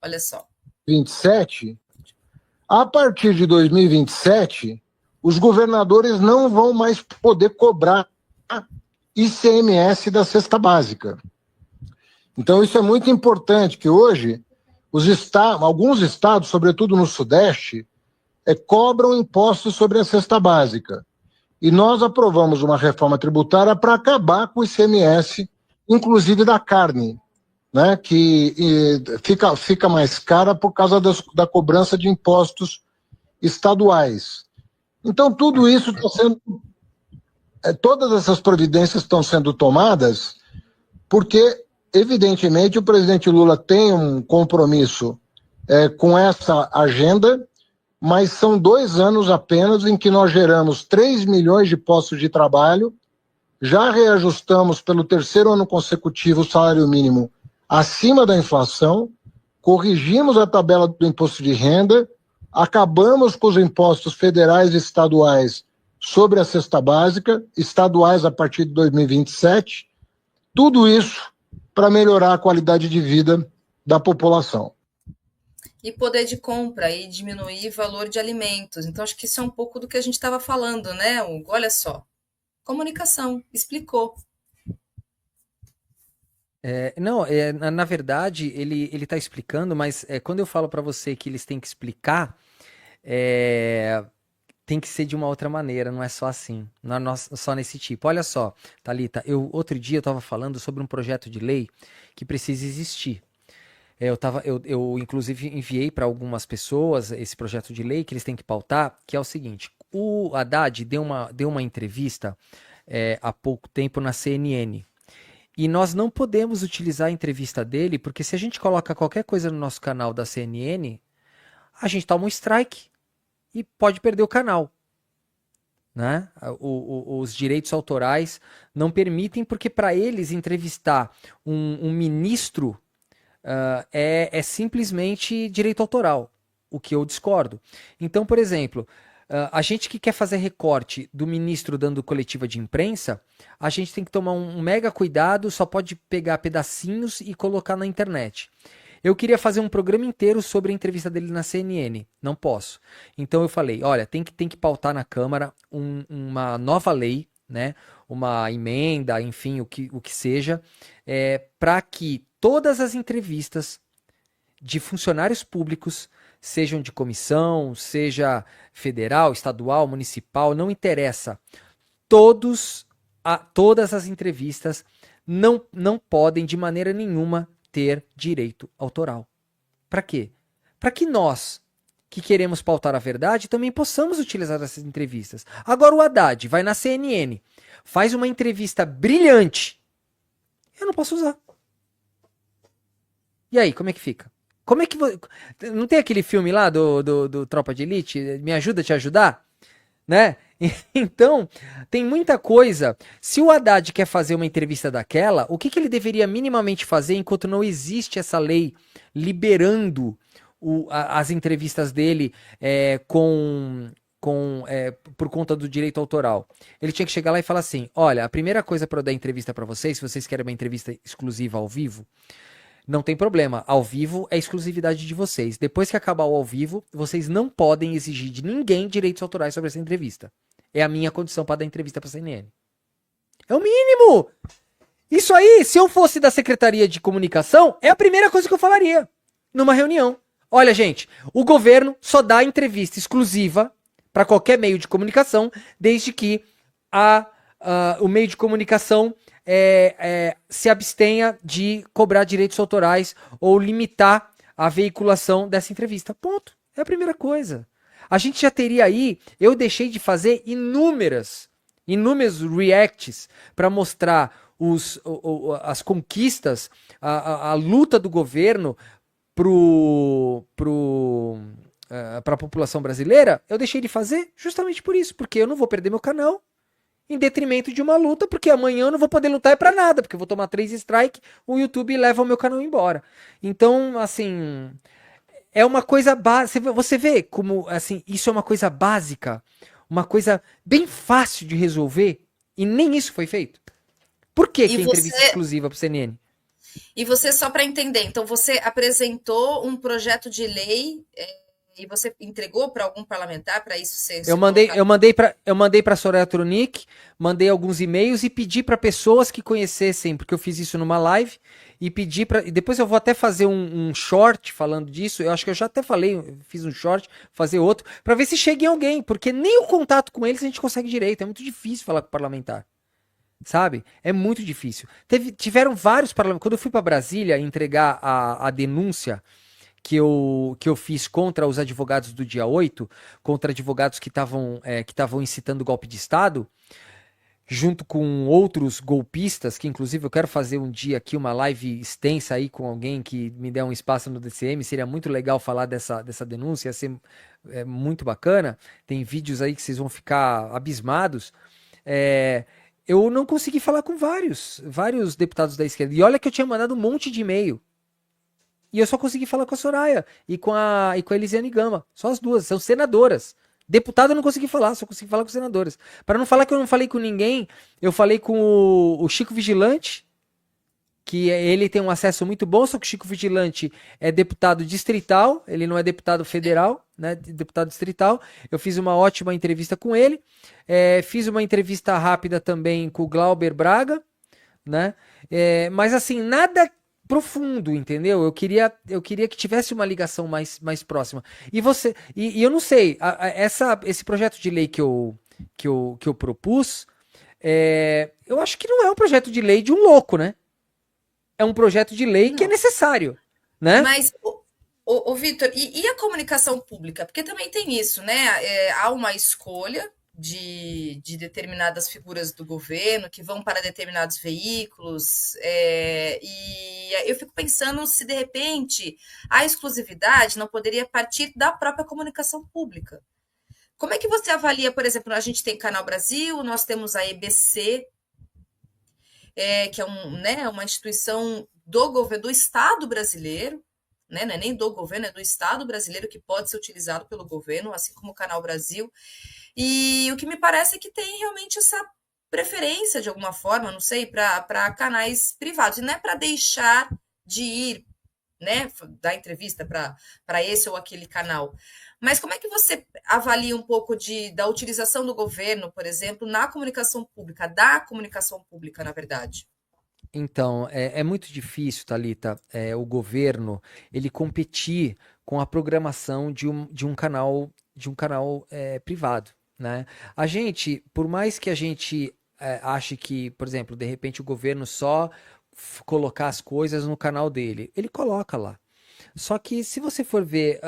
Olha só. 27, a partir de 2027, os governadores não vão mais poder cobrar ICMS da cesta básica. Então, isso é muito importante, que hoje alguns estados, sobretudo no Sudeste, cobram impostos sobre a cesta básica. E nós aprovamos uma reforma tributária para acabar com o ICMS, inclusive da carne, né, que fica mais cara por causa da cobrança de impostos estaduais. Então, tudo isso está sendo... todas essas providências estão sendo tomadas porque, evidentemente, o presidente Lula tem um compromisso com essa agenda, mas são 2 anos apenas em que nós geramos 3 milhões de postos de trabalho, já reajustamos pelo 3º ano consecutivo o salário mínimo acima da inflação, corrigimos a tabela do imposto de renda, acabamos com os impostos federais e estaduais sobre a cesta básica, estaduais a partir de 2027, tudo isso para melhorar a qualidade de vida da população. E poder de compra e diminuir o valor de alimentos. Então, acho que isso é um pouco do que a gente estava falando, né, Hugo? Olha só. Comunicação, explicou. Na verdade, ele está explicando, mas quando eu falo para você que eles têm que explicar, tem que ser de uma outra maneira, não é só assim, não é só nesse tipo. Olha só, Thalita, outro dia eu estava falando sobre um projeto de lei que precisa existir. Eu inclusive enviei para algumas pessoas esse projeto de lei que eles têm que pautar, que é o seguinte: o Haddad deu uma entrevista há pouco tempo na CNN. E nós não podemos utilizar a entrevista dele, porque se a gente coloca qualquer coisa no nosso canal da CNN, a gente toma um strike e pode perder o canal. Né? Os direitos autorais não permitem, porque para eles entrevistar um ministro é simplesmente direito autoral, o que eu discordo. Então, por exemplo, a gente que quer fazer recorte do ministro dando coletiva de imprensa, a gente tem que tomar um mega cuidado, só pode pegar pedacinhos e colocar na internet. Eu queria fazer um programa inteiro sobre a entrevista dele na CNN, não posso. Então eu falei, olha, tem que pautar na Câmara uma nova lei, né, uma emenda, enfim, o que seja, para que todas as entrevistas de funcionários públicos, sejam de comissão, seja federal, estadual, municipal, não interessa. Todas as entrevistas não podem de maneira nenhuma ter direito autoral. Para quê? Para que nós, que queremos pautar a verdade, também possamos utilizar essas entrevistas. Agora o Haddad vai na CNN, faz uma entrevista brilhante, eu não posso usar. E aí, como é que fica? Como é que não tem aquele filme lá do Tropa de Elite? Me ajuda a te ajudar? Né? Então, tem muita coisa. Se o Haddad quer fazer uma entrevista daquela, o que ele deveria minimamente fazer enquanto não existe essa lei liberando as entrevistas dele por conta do direito autoral? Ele tinha que chegar lá e falar assim: olha, a primeira coisa para eu dar entrevista para vocês, se vocês querem uma entrevista exclusiva ao vivo, não tem problema, ao vivo é exclusividade de vocês. Depois que acabar o ao vivo, vocês não podem exigir de ninguém direitos autorais sobre essa entrevista. É a minha condição para dar entrevista para a CNN. É o mínimo! Isso aí, se eu fosse da Secretaria de Comunicação, é a primeira coisa que eu falaria numa reunião. Olha, gente, o governo só dá entrevista exclusiva para qualquer meio de comunicação, desde que o meio de comunicação se abstenha de cobrar direitos autorais ou limitar a veiculação dessa entrevista. Ponto. É a primeira coisa. A gente já teria aí, eu deixei de fazer inúmeros reacts para mostrar as conquistas, a luta do governo para a população brasileira. Eu deixei de fazer justamente por isso, porque eu não vou perder meu canal em detrimento de uma luta, porque amanhã eu não vou poder lutar para nada, porque eu vou tomar 3 strikes, o YouTube leva o meu canal embora. Então, assim, é uma coisa básica. Você vê como, assim, isso é uma coisa básica, uma coisa bem fácil de resolver, e nem isso foi feito. Por que é entrevista exclusiva para o CNN? E você, só para entender, então você apresentou um projeto de lei e você entregou para algum parlamentar para isso ser colocado? Eu mandei para Soraya Tronic, mandei alguns e-mails e pedi para pessoas que conhecessem, porque eu fiz isso numa live e pedi para, e depois eu vou até fazer um short falando disso. Eu acho que eu já até falei, fiz um short, fazer outro para ver se chega em alguém, porque nem o contato com eles a gente consegue direito. É muito difícil falar com o parlamentar. Sabe? É muito difícil. Tiveram vários parlamentares. Quando eu fui para Brasília entregar a denúncia que eu fiz contra os advogados do dia 8, contra advogados que estavam incitando golpe de Estado, junto com outros golpistas, que inclusive eu quero fazer um dia aqui uma live extensa aí com alguém que me der um espaço no DCM, seria muito legal falar dessa denúncia, ia ser muito bacana. Tem vídeos aí que vocês vão ficar abismados. Eu não consegui falar com vários deputados da esquerda. E olha que eu tinha mandado um monte de e-mail. E eu só consegui falar com a Soraya e com a Elisiane Gama. Só as duas, são senadoras. Deputado eu não consegui falar, só consegui falar com senadoras. Para não falar que eu não falei com ninguém, eu falei com o Chico Vigilante, que ele tem um acesso muito bom, só que o Chico Vigilante é deputado distrital, ele não é deputado federal, né? Deputado distrital. Eu fiz uma ótima entrevista com ele. Fiz uma entrevista rápida também com o Glauber Braga, né? Mas assim, nada profundo, entendeu? Eu queria que tivesse uma ligação mais próxima. E eu não sei, esse projeto de lei que eu propus, eu acho que não é um projeto de lei de um louco, né? É um projeto de lei que é necessário, né? Mas, Vitor, e a comunicação pública? Porque também tem isso, né? Há uma escolha de determinadas figuras do governo que vão para determinados veículos, e eu fico pensando se, de repente, a exclusividade não poderia partir da própria comunicação pública. Como é que você avalia, por exemplo, a gente tem Canal Brasil, nós temos a EBC, que é uma instituição do governo, do Estado brasileiro, né? Não é nem do governo, é do Estado brasileiro, que pode ser utilizado pelo governo, assim como o Canal Brasil. E o que me parece é que tem realmente essa preferência, de alguma forma, não sei, para canais privados. E não é para deixar de ir, né, dar entrevista para esse ou aquele canal. Mas como é que você avalia um pouco da utilização do governo, por exemplo, na comunicação pública, da comunicação pública, na verdade? Então, é muito difícil, Thalita, o governo ele competir com a programação de um canal privado, né? A gente, por mais que a gente ache que, por exemplo, de repente o governo só colocar as coisas no canal dele, ele coloca lá. Só que se você for ver,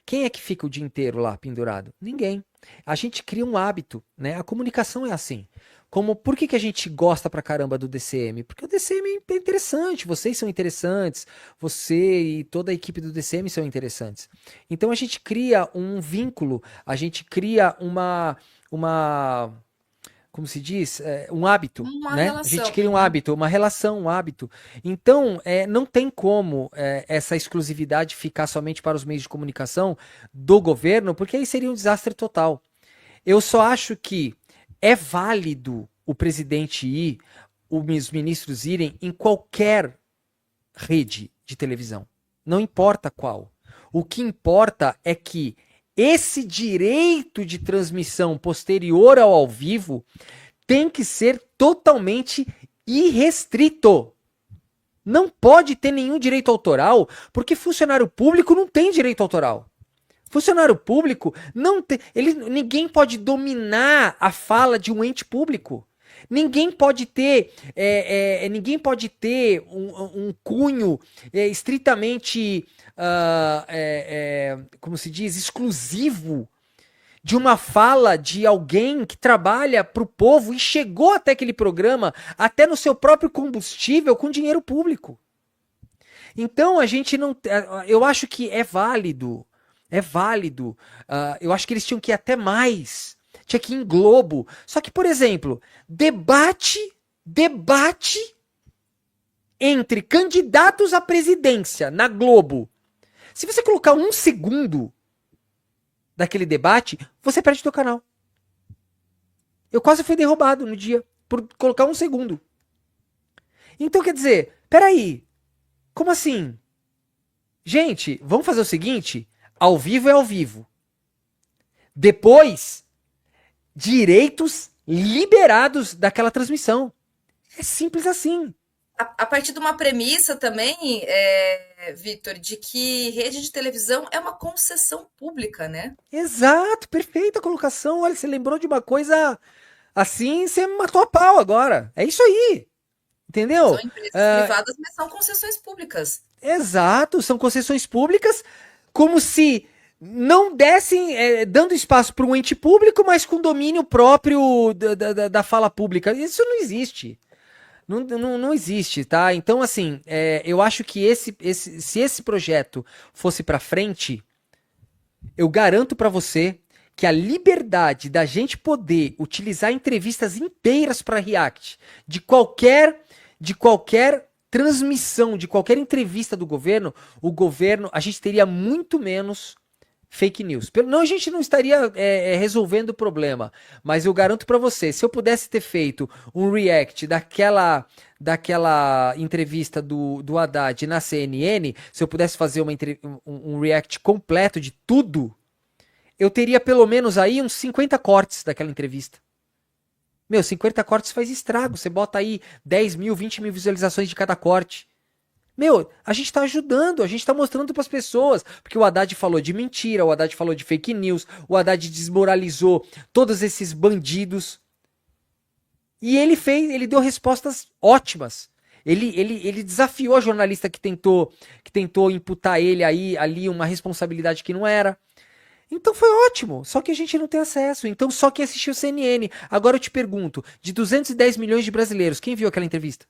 quem é que fica o dia inteiro lá pendurado? Ninguém. A gente cria um hábito, né? A comunicação é assim. Por que a gente gosta pra caramba do DCM? Porque o DCM é interessante, vocês são interessantes, você e toda a equipe do DCM são interessantes. Então a gente cria um vínculo, a gente cria como se diz, um hábito, Uma né? A gente relação. cria um hábito, uma relação, um hábito. Então, não tem como essa exclusividade ficar somente para os meios de comunicação do governo, porque aí seria um desastre total. Eu só acho que é válido o presidente ir, os ministros irem em qualquer rede de televisão. Não importa qual. O que importa é que esse direito de transmissão posterior ao vivo tem que ser totalmente irrestrito. Não pode ter nenhum direito autoral, porque funcionário público não tem direito autoral. Funcionário público não tem. Ninguém pode dominar a fala de um ente público. Ninguém pode ter, um cunho estritamente, como se diz, exclusivo de uma fala de alguém que trabalha para o povo e chegou até aquele programa, até no seu próprio combustível, com dinheiro público. Então a gente não. Eu acho que é válido. É válido. Eu acho que eles tinham que ir até mais. Tinha que ir em Globo. Só que, por exemplo, debate entre candidatos à presidência na Globo. Se você colocar 1 segundo daquele debate, você perde seu canal. Eu quase fui derrubado no dia por colocar 1 segundo. Então, quer dizer, Peraí, como assim? Gente, vamos fazer o seguinte, ao vivo é ao vivo. Depois, direitos liberados daquela transmissão. É simples assim. A partir de uma premissa também, Vitor, de que rede de televisão é uma concessão pública, né? Exato, perfeita colocação. Olha, você lembrou de uma coisa assim, você me matou a pau agora. É isso aí. Entendeu? São empresas privadas, mas são concessões públicas. Exato, são concessões públicas, como se não dessem, dando espaço para um ente público, mas com domínio próprio da fala pública. Isso não existe. Não existe, tá? Então, assim, eu acho que se esse projeto fosse para frente, eu garanto para você que a liberdade da gente poder utilizar entrevistas inteiras para React de qualquer transmissão, de qualquer entrevista do governo, a gente teria muito menos fake news. Não, a gente não estaria resolvendo o problema, mas eu garanto para você, se eu pudesse ter feito um react daquela entrevista do Haddad na CNN, se eu pudesse fazer um react completo de tudo, eu teria pelo menos aí uns 50 cortes daquela entrevista. Meu, 50 cortes faz estrago. Você bota aí 10 mil, 20 mil visualizações de cada corte. Meu, a gente tá ajudando, a gente tá mostrando pras pessoas. Porque o Haddad falou de mentira, o Haddad falou de fake news, o Haddad desmoralizou todos esses bandidos. E ele deu respostas ótimas. Ele desafiou a jornalista que tentou imputar ele ali uma responsabilidade que não era. Então foi ótimo, só que a gente não tem acesso, então só quem assistiu CNN. Agora eu te pergunto, de 210 milhões de brasileiros, quem viu aquela entrevista?